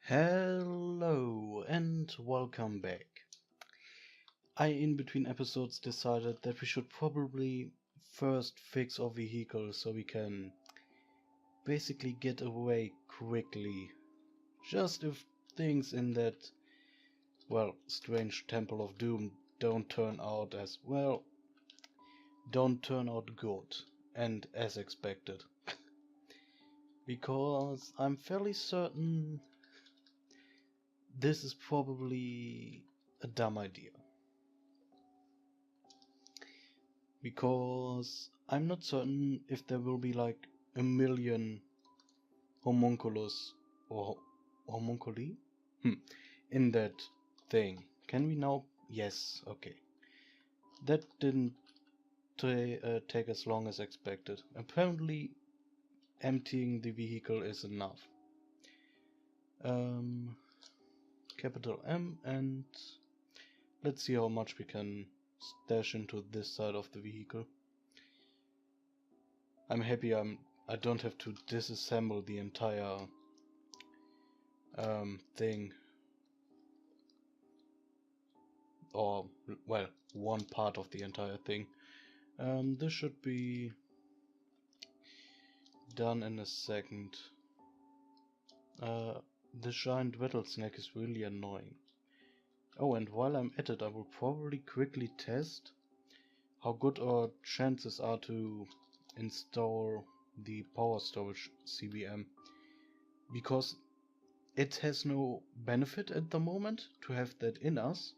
Hello and welcome back. I, in between episodes, decided that we should probably first fix our vehicle so we can basically get away quickly. Just if things in that, strange Temple of Doom don't turn out good and as expected. Because I'm fairly certain this is probably a dumb idea. Because I'm not certain if there will be like a million homunculus or homunculi in that thing. Can we now? Yes, okay. That didn't take as long as expected. Apparently emptying the vehicle is enough. Capital M, and let's see how much we can stash into this side of the vehicle. I'm happy I don't have to disassemble the entire thing, or well, one part of the entire thing. This should be done in a second. The giant rattlesnake is really annoying. Oh, and while I'm at it, I will probably quickly test how good our chances are to install the power storage CBM, because it has no benefit at the moment to have that in us,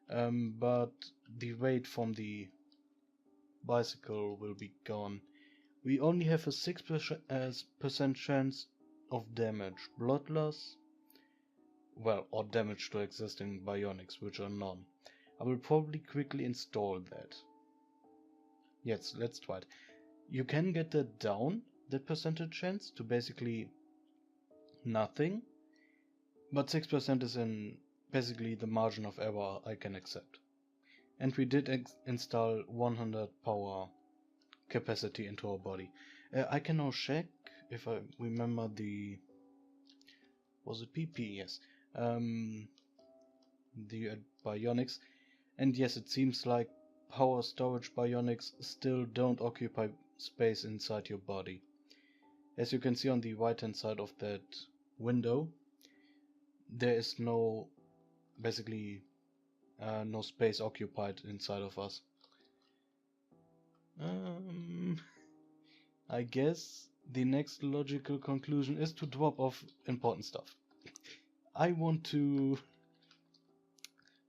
but the weight from the bicycle will be gone. We only have a 6% chance of damage, blood loss, or damage to existing bionics, which are none. I will probably quickly install that. Yes, let's try it. You can get that down, that percentage chance, to basically nothing, but 6% is in basically the margin of error I can accept. And we did install 100 power capacity into our body. I can now check if I remember the... was it PP? Yes. The bionics. And yes, it seems like power storage bionics still don't occupy space inside your body. As you can see on the right hand side of that window, there is no space occupied inside of us. I guess the next logical conclusion is to drop off important stuff. I want to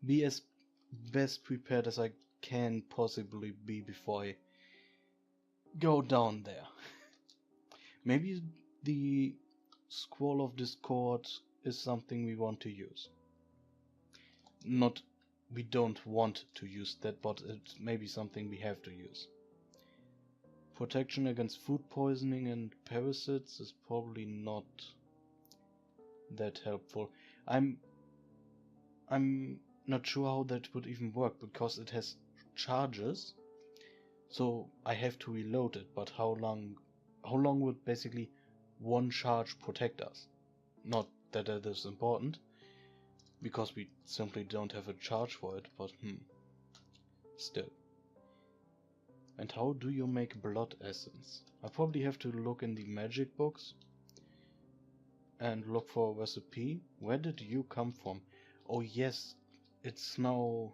be as best prepared as I can possibly be before I go down there. Maybe the scroll of Discord is something we want to use. Not we don't want to use that, but it's maybe something we have to use. Protection against food poisoning and parasites is probably not that helpful. I'm not sure how that would even work, because it has charges, so I have to reload it. But how long would basically one charge protect us? Not that that is important, because we simply don't have a charge for it, but still. And how do you make blood essence? I probably have to look in the magic books and look for a recipe. Where did you come from? Oh yes, it's now...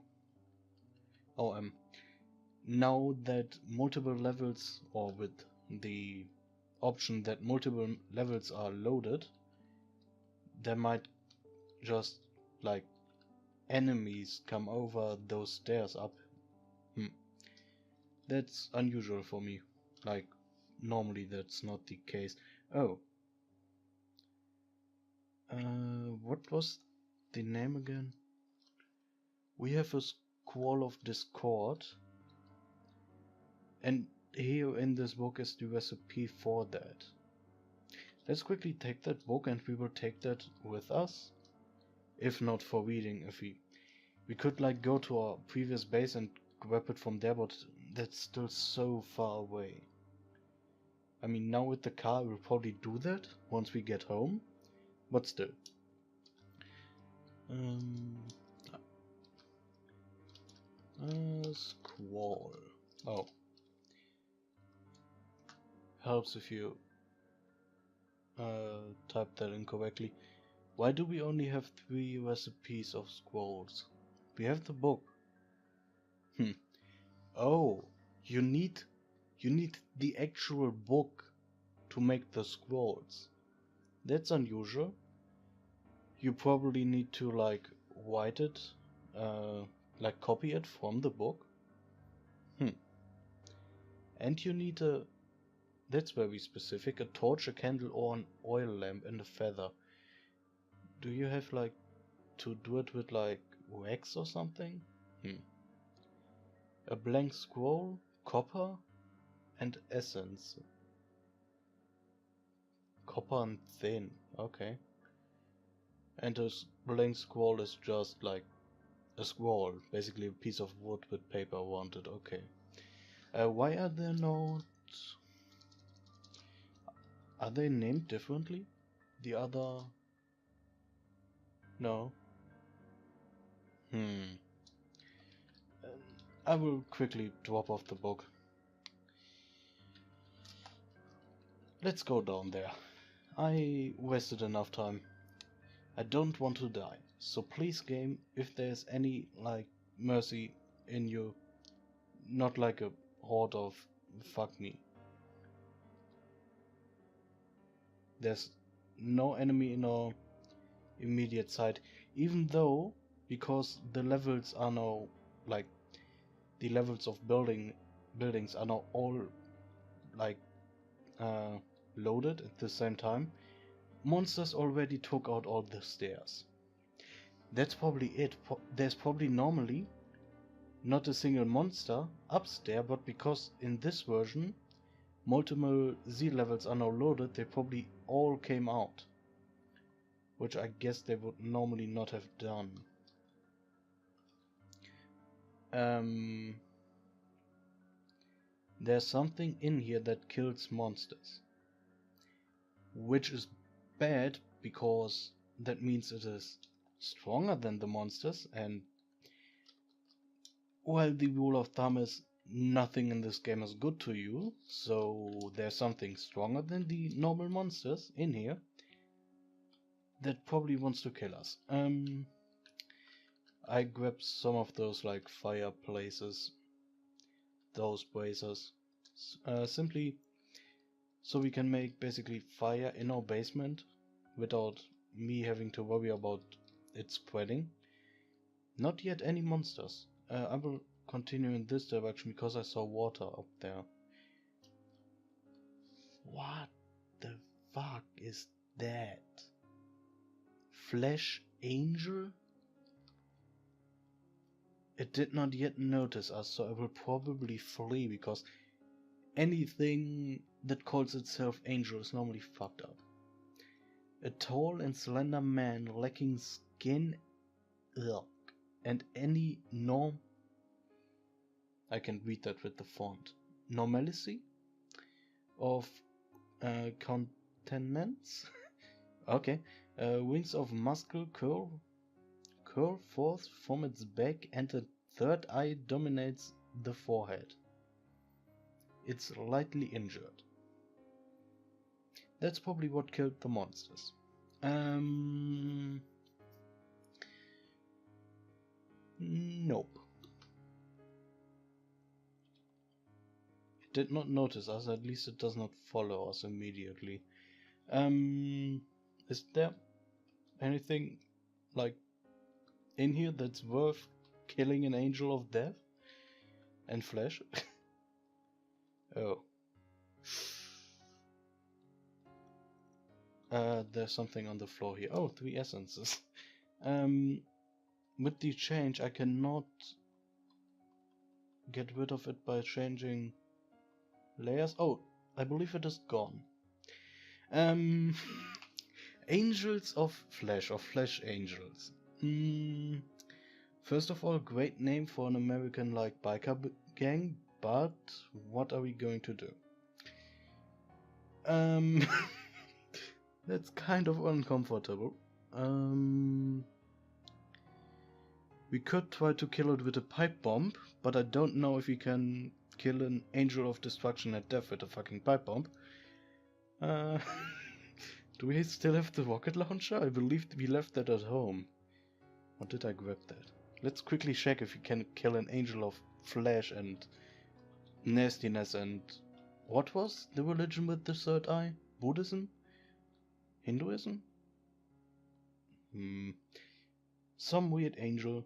now that multiple levels, or with the option that multiple levels are loaded, there might just like enemies come over those stairs up. That's unusual for me. Like, normally that's not the case. Oh. What was the name again? We have a scroll of Discord, and here in this book is the recipe for that. Let's quickly take that book, and we will take that with us. If not for reading, if we could like go to our previous base and grab it from there, but that's still so far away. I mean, now with the car we'll probably do that once we get home, but still. Squall. Oh. Helps if you type that incorrectly. Why do we only have 3 recipes of squalls? We have the book. Oh, you need the actual book to make the squalls. That's unusual. You probably need to like write it, like copy it from the book. And you need that's very specific, a torch, a candle, or an oil lamp, and a feather. Do you have like to do it with like wax or something? A blank scroll, copper, and essence. Copper and thin, okay. And a blank scroll is just like a scroll, basically a piece of wood with paper around it, okay. Why are there not... Are they named differently? The other... No. I will quickly drop off the book. Let's go down there. I wasted enough time. I don't want to die. So please game, if there's any like mercy in you, not like a horde of fuck me. There's no enemy in our immediate sight, even though, because the levels are now like the levels of buildings are now all like loaded at the same time. Monsters already took out all the stairs. That's probably it. There's probably normally not a single monster upstairs, but because in this version multiple Z levels are now loaded, they probably all came out. Which I guess they would normally not have done. There's something in here that kills monsters. Which is bad, because that means it is stronger than the monsters, and well, the rule of thumb is nothing in this game is good to you, so there's something stronger than the normal monsters in here that probably wants to kill us. I grabbed some of those like fireplaces, those braziers, simply so we can make basically fire in our basement without me having to worry about it spreading. Not yet any monsters. I will continue in this direction because I saw water up there. What the fuck is that? Flesh angel? It did not yet notice us, so I will probably flee, because anything that calls itself angel is normally fucked up. A tall and slender man lacking skin and any norm... I can read that with the font. Normalcy of countenance? Okay. Wings of muscle curl forth from its back, and a third eye dominates the forehead. It's lightly injured. That's probably what killed the monsters. Nope. It did not notice us, at least it does not follow us immediately. Is there anything like in here that's worth killing an angel of death and flesh? Oh. There's something on the floor here. Oh, 3 essences. With the change, I cannot get rid of it by changing layers. Oh, I believe it is gone. Angels of flesh, or flesh angels. First of all, great name for an American like biker gang, but what are we going to do? That's kind of uncomfortable. We could try to kill it with a pipe bomb, but I don't know if we can kill an angel of destruction and death with a fucking pipe bomb. Do we still have the rocket launcher? I believe we left that at home. Or did I grab that? Let's quickly check if we can kill an angel of flesh and nastiness and... What was the religion with the third eye? Buddhism? Hinduism? Some weird angel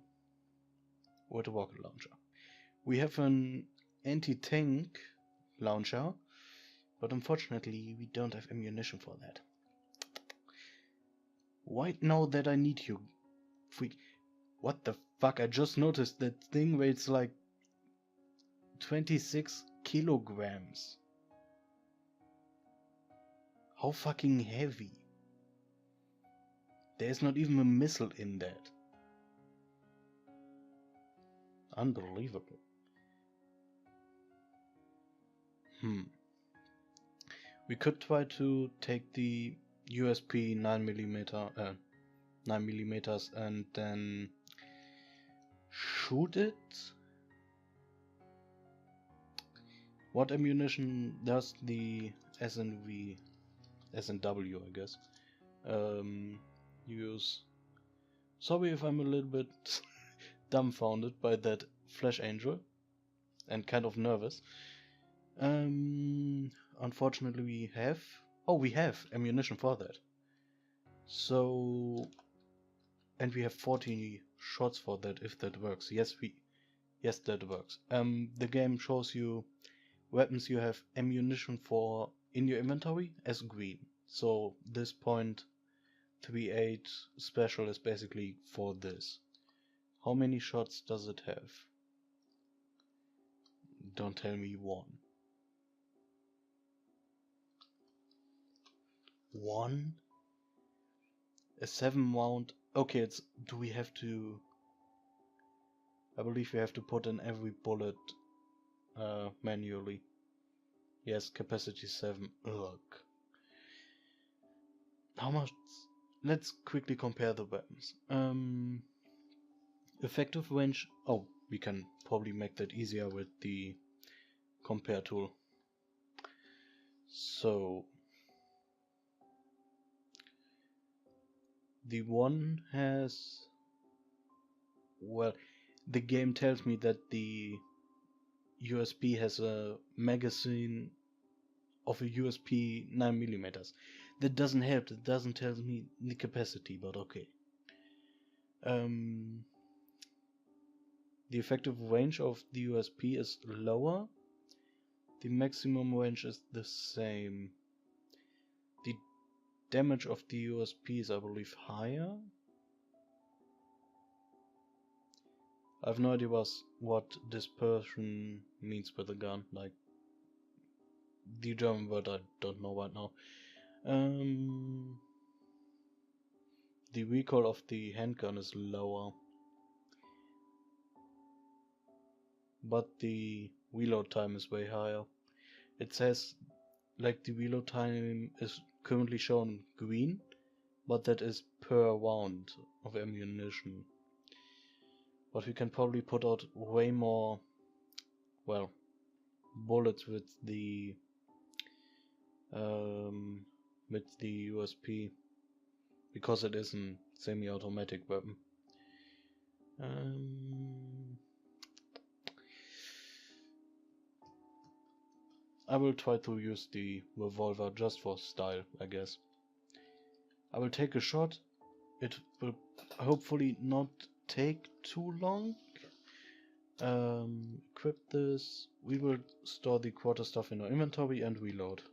with a rocket launcher. We have an anti-tank launcher, but unfortunately we don't have ammunition for that. Why now that I need you? Freak. What the fuck? I just noticed that thing weighs like 26 kilograms. How fucking heavy. There's not even a missile in that. Unbelievable. We could try to take the USP 9mm and then shoot it. What ammunition does the SNW, I guess, use? Sorry if I'm a little bit dumbfounded by that flesh angel and kind of nervous. Unfortunately we have ammunition for that. So, and we have 40 shots for that if that works. Yes, that works. The game shows you weapons you have ammunition for in your inventory as green. So this .38 special is basically for this. How many shots does it have? Don't tell me one. One? A 7 round? Okay, do we have to... I believe we have to put in every bullet manually. Yes, capacity 7. Ugh. How much? Let's quickly compare the weapons. Effective range. Oh, we can probably make that easier with the compare tool. So the one has, well, the game tells me that the USP has a magazine of a USP 9mm. That doesn't help. That doesn't tell me the capacity, but okay. The effective range of the USP is lower. The maximum range is the same. The damage of the USP is, I believe, higher. I have no idea what dispersion means with the gun. Like the German word, I don't know right now. The recoil of the handgun is lower, but the reload time is way higher. It says like the reload time is currently shown green, but that is per round of ammunition. But we can probably put out way more, well, bullets with the USP, because it is a semi-automatic weapon. I will try to use the revolver just for style, I guess. I will take a shot. It will hopefully not take too long. Equip this. We will store the quarter stuff in our inventory and reload.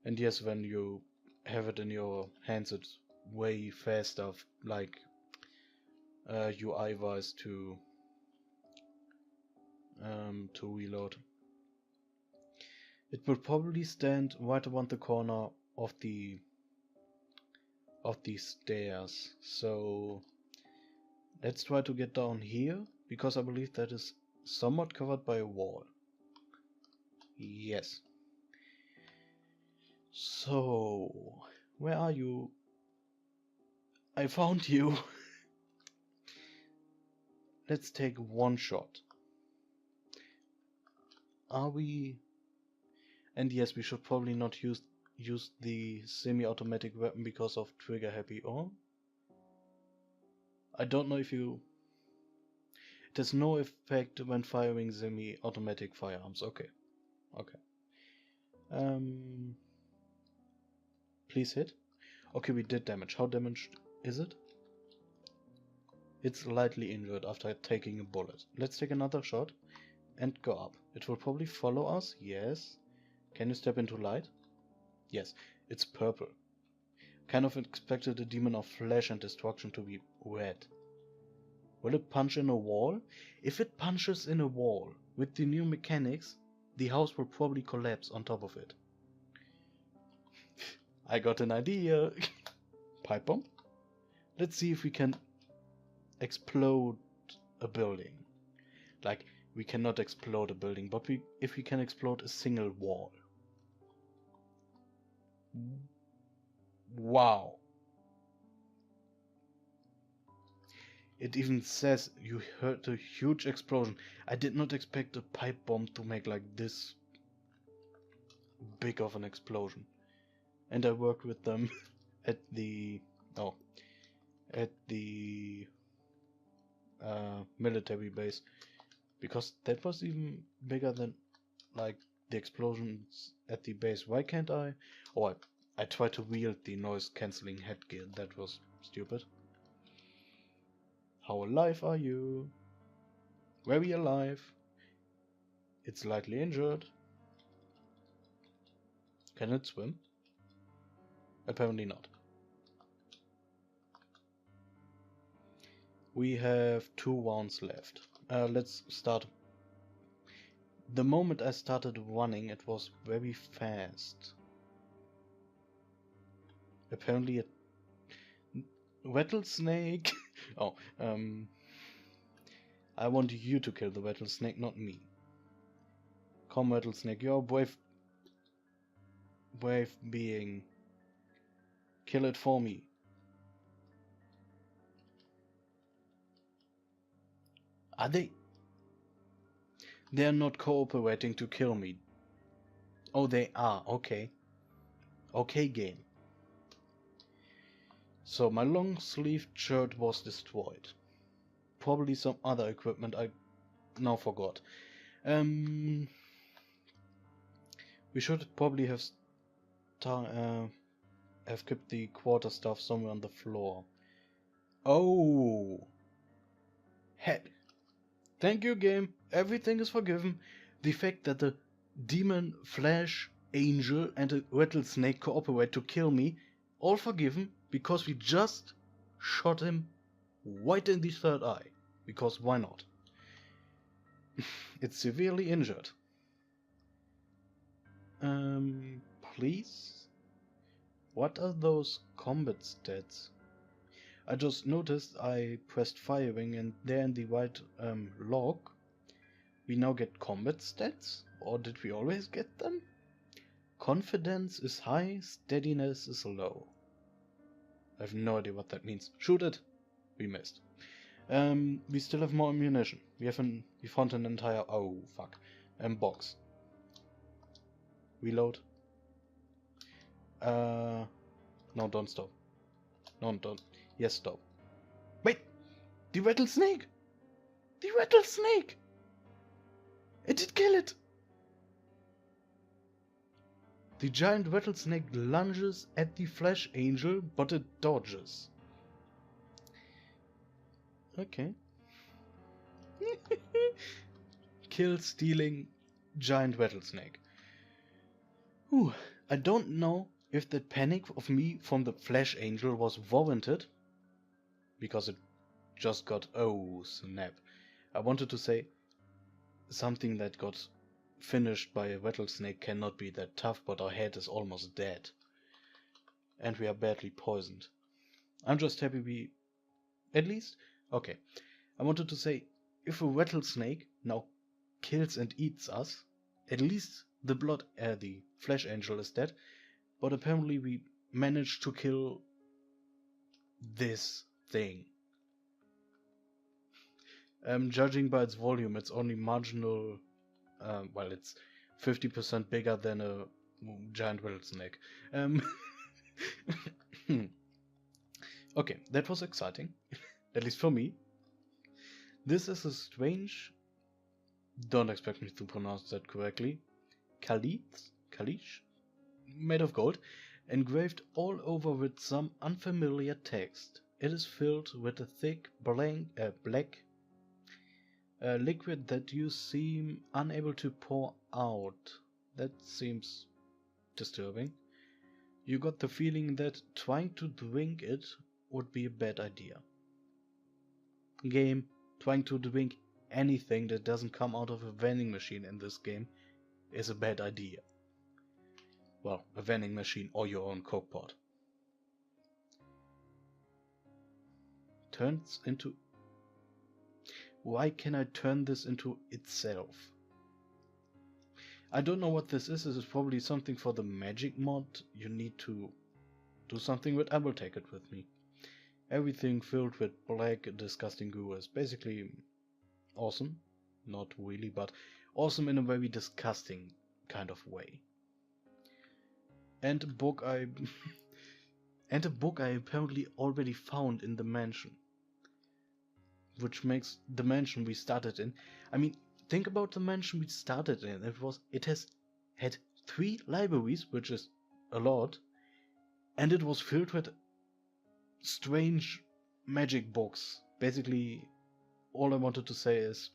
And yes, when you have it in your hands, it's way faster, like UI-wise to reload. It will probably stand right around the corner of the stairs. So let's try to get down here, because I believe that is somewhat covered by a wall. Yes. So, where are you? I found you. Let's take one shot. Are we... And yes, we should probably not use the semi-automatic weapon because of trigger happy or... I don't know if you... It has no effect when firing semi-automatic firearms. Okay. Okay. Please hit. Okay, we did damage. How damaged is it? It's lightly injured after taking a bullet. Let's take another shot and go up. It will probably follow us. Yes. Can you step into light? Yes. It's purple. Kind of expected a demon of flesh and destruction to be red. Will it punch in a wall? If it punches in a wall, with the new mechanics, the house will probably collapse on top of it. I got an idea. Pipe bomb? Let's see if we can explode a building. Like, we cannot explode a building, but if we can explode a single wall. Wow. It even says you heard a huge explosion. I did not expect a pipe bomb to make like this big of an explosion. And I worked with them at the military base, because that was even bigger than like the explosions at the base. Why can't I? Oh, I tried to wield the noise cancelling headgear. That was stupid. How alive are you? Very alive. It's lightly injured. Can it swim? Apparently not. We have 2 rounds left. Let's start. The moment I started running, it was very fast. Apparently a rattlesnake. Oh, I want you to kill the rattlesnake, not me. Come, rattlesnake, you're a brave being. Kill it for me. Are they? They are not cooperating to kill me. Oh, they are. Okay. Okay, game. So my long-sleeved shirt was destroyed. Probably some other equipment I now forgot. We should probably have kept the quarter stuff somewhere on the floor. Oh. Heck. Thank you, game. Everything is forgiven. The fact that the demon, flesh, angel, and a rattlesnake cooperate to kill me, all forgiven because we just shot him right in the third eye. Because why not? It's severely injured. Please? What are those combat stats? I just noticed I pressed firing and there in the right log we now get combat stats? Or did we always get them? Confidence is high, steadiness is low. I have no idea what that means. Shoot it! We missed. We still have more ammunition. We found an entire box. Reload. No, don't stop. No, don't. Yes, stop. Wait! The rattlesnake! The rattlesnake! It did kill it! The giant rattlesnake lunges at the flesh angel, but it dodges. Okay. Kill stealing giant rattlesnake. Whew. I don't know if that panic of me from the flesh angel was warranted, because it just got, oh snap. I wanted to say something that got finished by a rattlesnake cannot be that tough, but our head is almost dead. And we are badly poisoned. I'm just happy we... At least? Okay. I wanted to say, if a rattlesnake now kills and eats us, at least the flesh angel is dead, But apparently we managed to kill this thing. Judging by its volume, it's only marginal. Well, it's 50% bigger than a giant rattlesnake. Okay, that was exciting, at least for me. This is a strange, don't expect me to pronounce that correctly, Kalish, made of gold, engraved all over with some unfamiliar text. It is filled with a thick black liquid that you seem unable to pour out. That seems disturbing. You got the feeling that trying to drink it would be a bad idea. Game, trying to drink anything that doesn't come out of a vending machine in this game is a bad idea. Well, a vending machine or your own Coke pot. Turns into... Why can I turn this into itself? I don't know what this is. This is probably something for the magic mod. You need to do something with. I will take it with me. Everything filled with black, disgusting goo is basically awesome. Not really, but awesome in a very disgusting kind of way. And a book I apparently already found in the mansion, which makes the mansion we started in. I mean, think about the mansion we started in. It has had 3 libraries, which is a lot, and it was filled with strange magic books. Basically, all I wanted to say is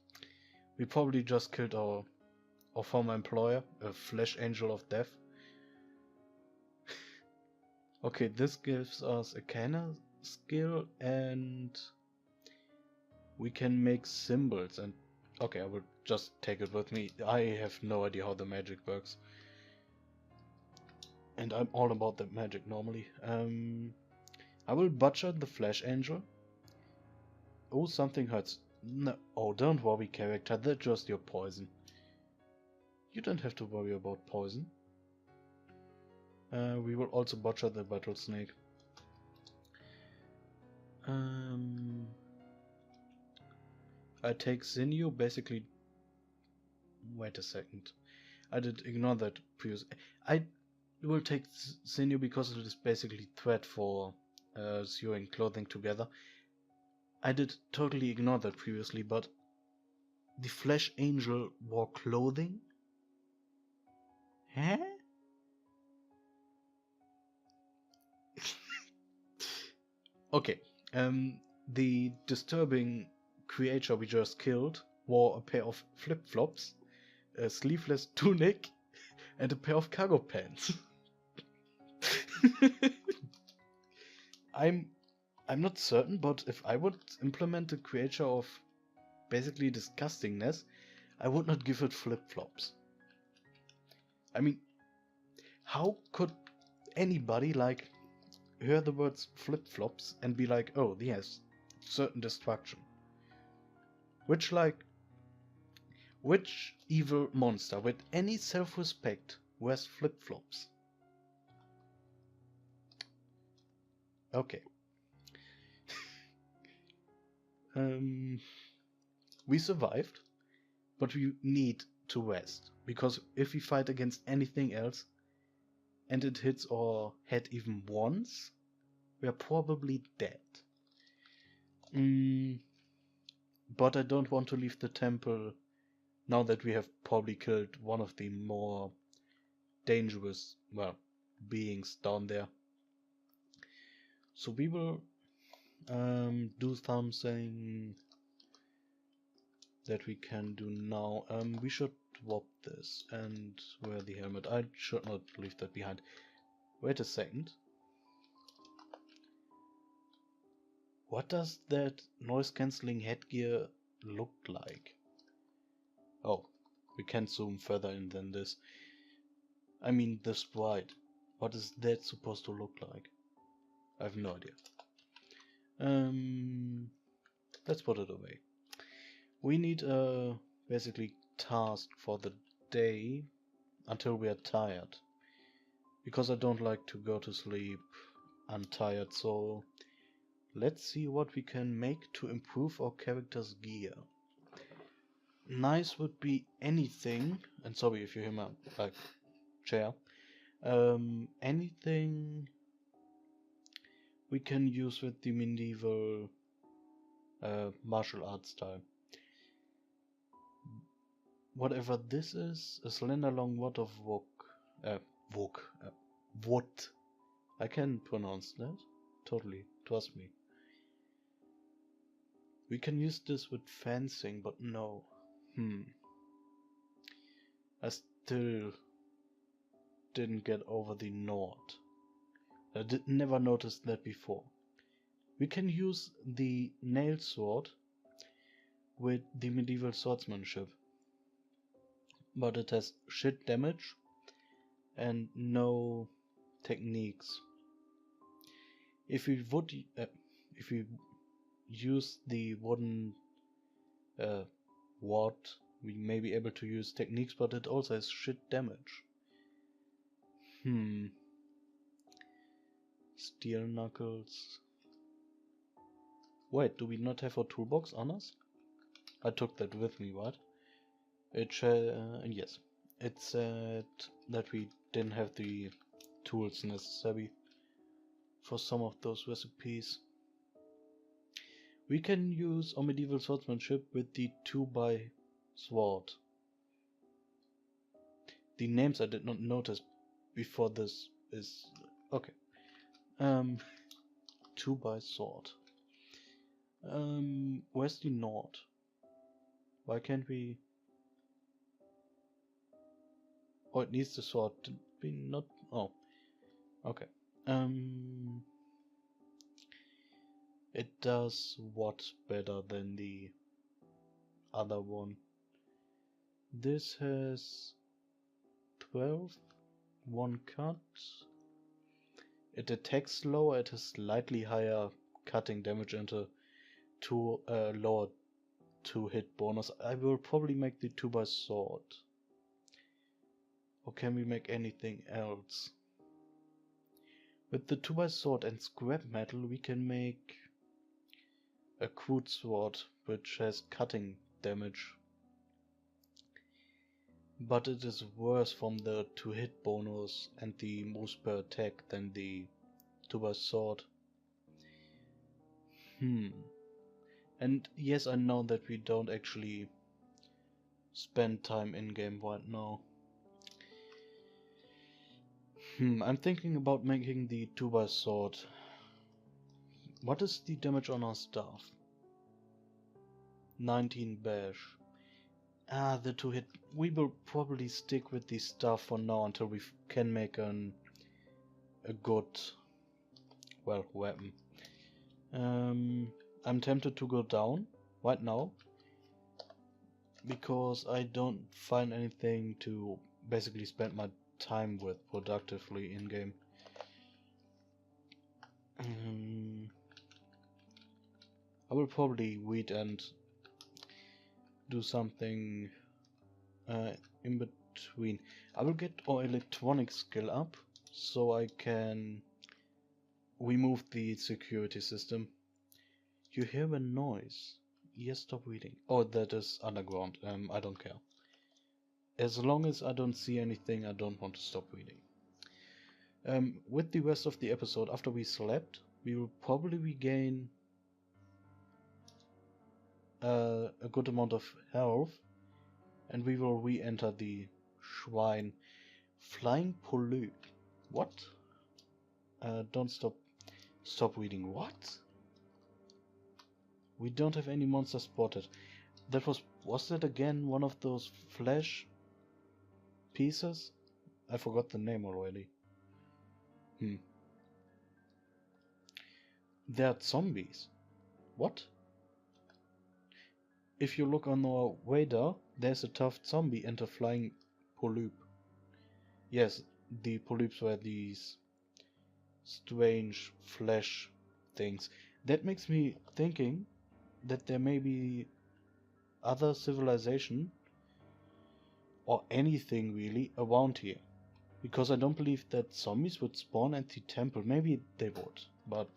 we probably just killed our former employer, a flesh angel of death. Okay, this gives us a canna skill, and we can make symbols. And okay, I will just take it with me. I have no idea how the magic works, and I'm all about that magic normally. I will butcher the flesh angel. Oh, something hurts. No, oh, don't worry, character. That's just your poison. You don't have to worry about poison. We will also butcher the rattlesnake. I take sinew, basically. Wait a second. I did ignore that previous. I will take sinew because it is basically thread for sewing clothing together. I did totally ignore that previously, but the flesh angel wore clothing? Huh? Okay, the disturbing creature we just killed wore a pair of flip-flops, a sleeveless tunic, and a pair of cargo pants. I'm not certain, but if I would implement a creature of basically disgustingness, I would not give it flip-flops. I mean, how could anybody like hear the words flip-flops and be like, oh, yes, certain destruction? Which evil monster with any self-respect wears flip-flops? Okay. We survived, but we need to rest, because if we fight against anything else and it hits our head even once, we are probably dead. But I don't want to leave the temple now that we have probably killed one of the more dangerous, well, beings down there. So we will do something that we can do now. We should swap this and wear the helmet. I should not leave that behind. Wait a second. What does that noise-cancelling headgear look like? Oh, we can zoom further in than this. I mean, the sprite. What is that supposed to look like? I have no idea. Let's put it away. We need a basically task for the day until we are tired. because I don't like to go to sleep untired, so let's see what we can make to improve our character's gear. Nice would be anything, and sorry if you hear my chair. Anything we can use with the medieval martial arts style. Whatever this is, a slender long wad of wood. I can pronounce that. Totally, trust me. We can use this with fencing, but no. I still didn't get over the knot. I never noticed that before. We can use the nail sword with the medieval swordsmanship, but it has shit damage and no techniques. If we use the wooden ward, we may be able to use techniques, but it also has shit damage. Steel knuckles. Wait, do we not have our toolbox on us? I took that with me, right? Yes. It said that we didn't have the tools necessary for some of those recipes. We can use our medieval swordsmanship with the 2x sword. The names I did not notice before this is okay. 2x sword. Where's the knot? Why can't we? Oh, it needs the sword. Did we not? Oh, okay. It does what better than the other one? This has 12, 1 cut. It attacks slower, it has slightly higher cutting damage and a lower 2-hit bonus. I will probably make the 2x sword. Or can we make anything else? With the 2x sword and scrap metal we can make a crude sword which has cutting damage. But it is worse from the 2-hit bonus and the moves per attack than the 2x sword. And yes, I know that we don't actually spend time in-game right now. I'm thinking about making the 2x sword. What is the damage on our staff? 19 bash. The 2-hit. We will probably stick with the staff for now until we can make a good, weapon. I'm tempted to go down right now because I don't find anything to basically spend my time with productively in game. I will probably wait and do something in between. I will get our electronic skill up so I can remove the security system. You hear a noise. Yes, stop reading. Oh, that is underground. I don't care. As long as I don't see anything, I don't want to stop reading. With the rest of the episode, after we slept, we will probably regain a good amount of health, and we will re-enter the shrine. Flying polyp. What? Don't stop reading. What? We don't have any monsters spotted. That was that again one of those flesh pieces? I forgot the name already. They are zombies. What? If you look on our radar, there's a tough zombie and a flying polyp. Yes, the polyps were these strange flesh things. That makes me thinking that there may be other civilization or anything really around here. Because I don't believe that zombies would spawn at the temple. Maybe they would, but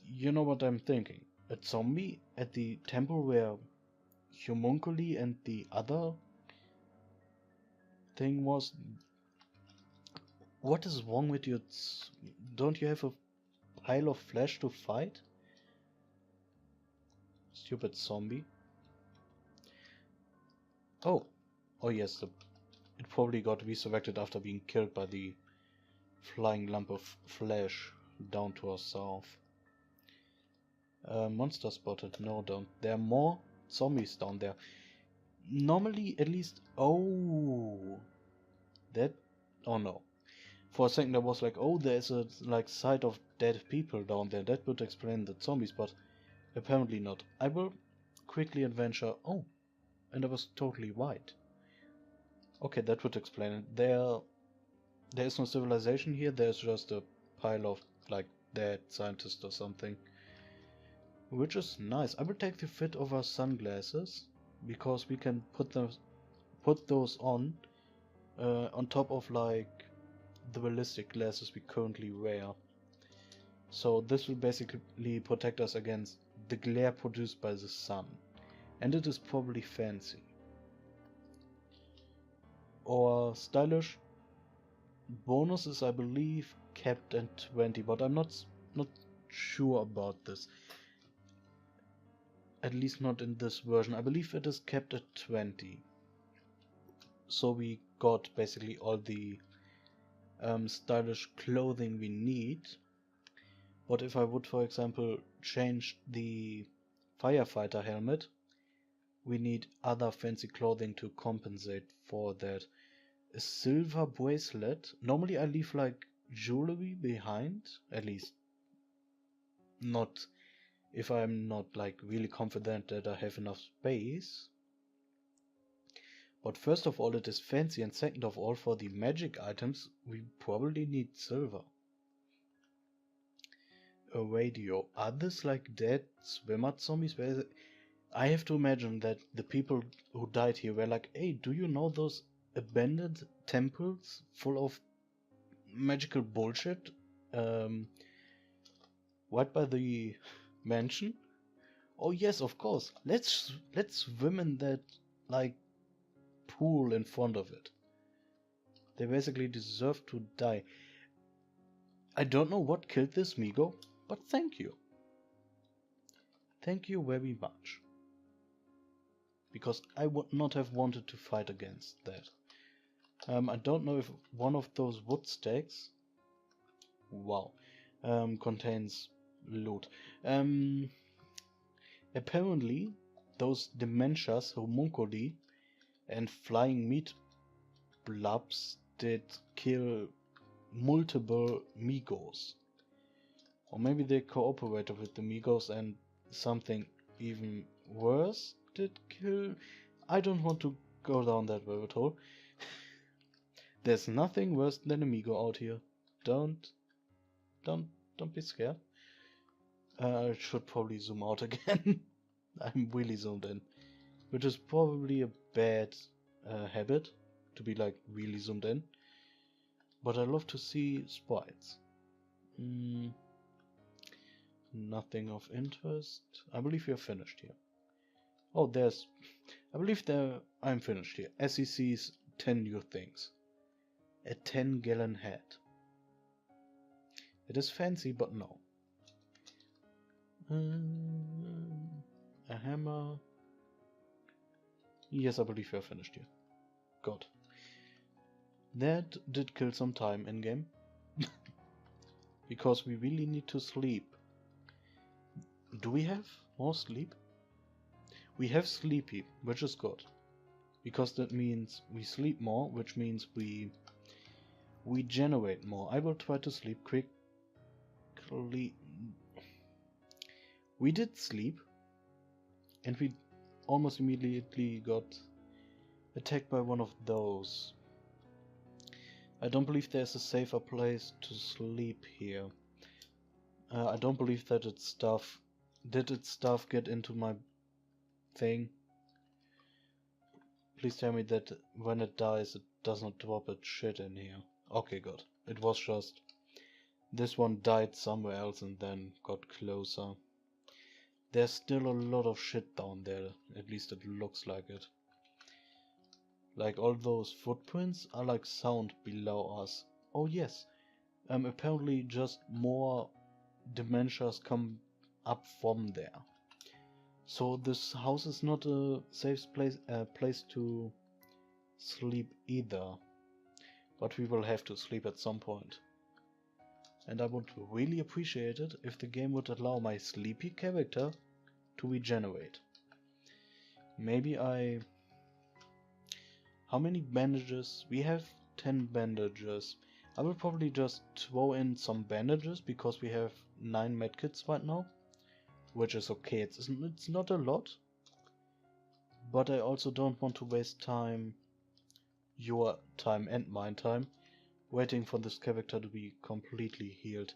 you know what I'm thinking. A zombie at the temple where Homunculi and the other thing was. What is wrong with you? Don't you have a pile of flesh to fight? Stupid zombie. Oh. Oh yes, it probably got resurrected after being killed by the flying lump of flesh down to our south. Monster spotted. No, don't. There are more zombies down there. Normally, at least... Oh! That... Oh no. For a second I was like, oh, there's a like site of dead people down there. That would explain the zombies, but apparently not. I will quickly adventure. Oh, and I was totally right. Okay, that would explain it. There is no civilization here. There's just a pile of like dead scientists or something, which is nice. I will take the fit of our sunglasses because we can put those on top of like the ballistic glasses we currently wear. So this will basically protect us against the glare produced by the sun. And it is probably fancy. Our stylish bonus is, I believe, capped at 20, but I'm not sure about this. At least not in this version. I believe it is capped at 20. So we got basically all the stylish clothing we need. But if I would, for example, change the firefighter helmet, we need other fancy clothing to compensate for that. A silver bracelet. Normally I leave like jewelry behind, at least not if I'm not like really confident that I have enough space. But first of all, it is fancy, and second of all, for the magic items we probably need silver. A radio. Are this like dead swimmer zombies? I have to imagine that the people who died here were like, hey, do you know those abandoned temples full of magical bullshit? Right by the mansion? Oh yes, of course. Let's swim in that like pool in front of it. They basically deserve to die. I don't know what killed this Migo, but thank you. Thank you very much. Because I would not have wanted to fight against that. I don't know if one of those wood stacks, wow, contains loot. Apparently, those dementias, homunculi, and flying meat blobs did kill multiple Migos. Or maybe they cooperated with the Migos and something even worse did kill. I don't want to go down that rabbit hole. There's nothing worse than a Migo out here. Don't be scared. I should probably zoom out again. I'm really zoomed in, which is probably a bad habit to be like really zoomed in. But I love to see sprites. Nothing of interest. I believe we are finished here. Oh, I believe I'm finished here. Ascii's 10 new things. A 10-gallon hat. It is fancy, but no. A hammer. Yes, I believe we are finished here. God. That did kill some time in game. Because we really need to sleep. Do we have more sleep? We have sleepy, which is good. Because that means we sleep more, which means we generate more. I will try to sleep quickly. We did sleep, and we almost immediately got attacked by one of those. I don't believe there's a safer place to sleep here. I don't believe that its stuff... Did its stuff get into my thing? Please tell me that when it dies, it does not drop its shit in here. Okay, good. It was just this one died somewhere else and then got closer. There's still a lot of shit down there, at least it looks like it. Like all those footprints are like sound below us. Oh yes, apparently just more dementias come up from there. So this house is not a safe place to sleep either. But we will have to sleep at some point. And I would really appreciate it if the game would allow my sleepy character to regenerate. Maybe How many bandages? We have 10 bandages. I will probably just throw in some bandages because we have 9 medkits right now. Which is okay, it's not a lot. But I also don't want to waste time, your time and my time, waiting for this character to be completely healed.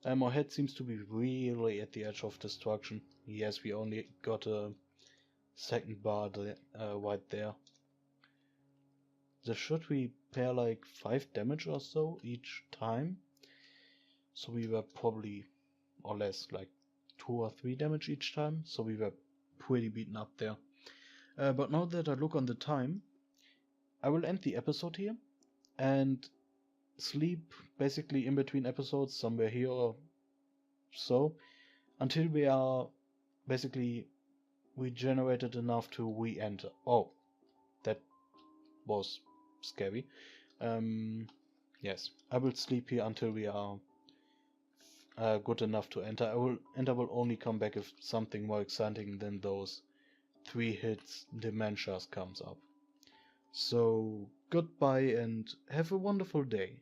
Our head seems to be really at the edge of destruction. Yes, we only got a second bar right there. This should repair like 5 damage or so each time. So we were probably, or less, like 2 or 3 damage each time. So we were pretty beaten up there. But now that I look on the time, I will end the episode here and sleep basically in between episodes somewhere here or so until we are basically regenerated enough to re-enter. Oh, that was scary. Yes, I will sleep here until we are good enough to enter. I will only come back if something more exciting than those 3 hits dementias comes up. So goodbye and have a wonderful day.